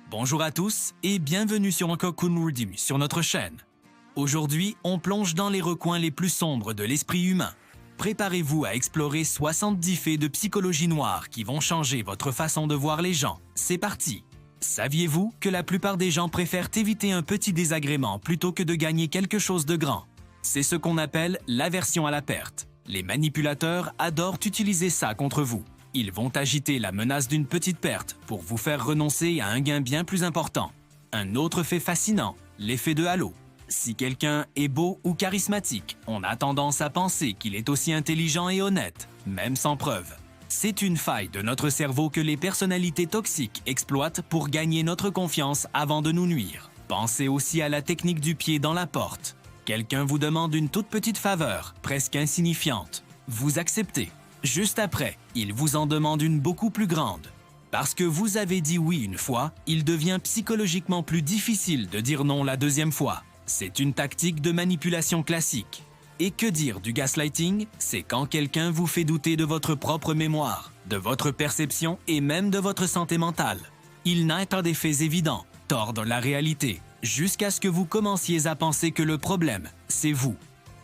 Bonjour à tous et bienvenue sur Cocoon Redeem sur notre chaîne. Aujourd'hui, on plonge dans les recoins les plus sombres de l'esprit humain. Préparez-vous à explorer 70 faits de psychologie noire qui vont changer votre façon de voir les gens. C'est parti! Saviez-vous que la plupart des gens préfèrent éviter un petit désagrément plutôt que de gagner quelque chose de grand? C'est ce qu'on appelle l'aversion à la perte. Les manipulateurs adorent utiliser ça contre vous. Ils vont agiter la menace d'une petite perte pour vous faire renoncer à un gain bien plus important. Un autre fait fascinant, l'effet de halo. Si quelqu'un est beau ou charismatique, on a tendance à penser qu'il est aussi intelligent et honnête, même sans preuve. C'est une faille de notre cerveau que les personnalités toxiques exploitent pour gagner notre confiance avant de nous nuire. Pensez aussi à la technique du pied dans la porte. Quelqu'un vous demande une toute petite faveur, presque insignifiante. Vous acceptez. Juste après, il vous en demande une beaucoup plus grande. Parce que vous avez dit oui une fois, il devient psychologiquement plus difficile de dire non la deuxième fois. C'est une tactique de manipulation classique. Et que dire du gaslighting? C'est quand quelqu'un vous fait douter de votre propre mémoire, de votre perception et même de votre santé mentale. Il n'a qu'un des faits évidents, tordre la réalité, jusqu'à ce que vous commenciez à penser que le problème, c'est vous.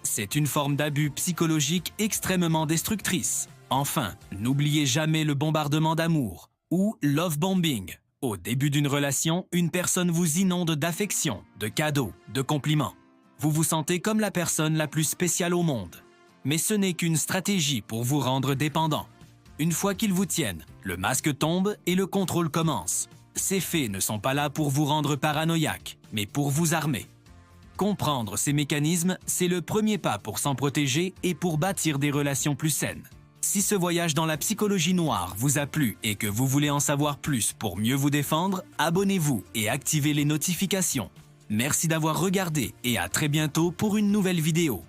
C'est une forme d'abus psychologique extrêmement destructrice. Enfin, n'oubliez jamais le bombardement d'amour ou love bombing. Au début d'une relation, une personne vous inonde d'affection, de cadeaux, de compliments. Vous vous sentez comme la personne la plus spéciale au monde. Mais ce n'est qu'une stratégie pour vous rendre dépendant. Une fois qu'ils vous tiennent, le masque tombe et le contrôle commence. Ces faits ne sont pas là pour vous rendre paranoïaque, mais pour vous armer. Comprendre ces mécanismes, c'est le premier pas pour s'en protéger et pour bâtir des relations plus saines. Si ce voyage dans la psychologie noire vous a plu et que vous voulez en savoir plus pour mieux vous défendre, abonnez-vous et activez les notifications. Merci d'avoir regardé et à très bientôt pour une nouvelle vidéo.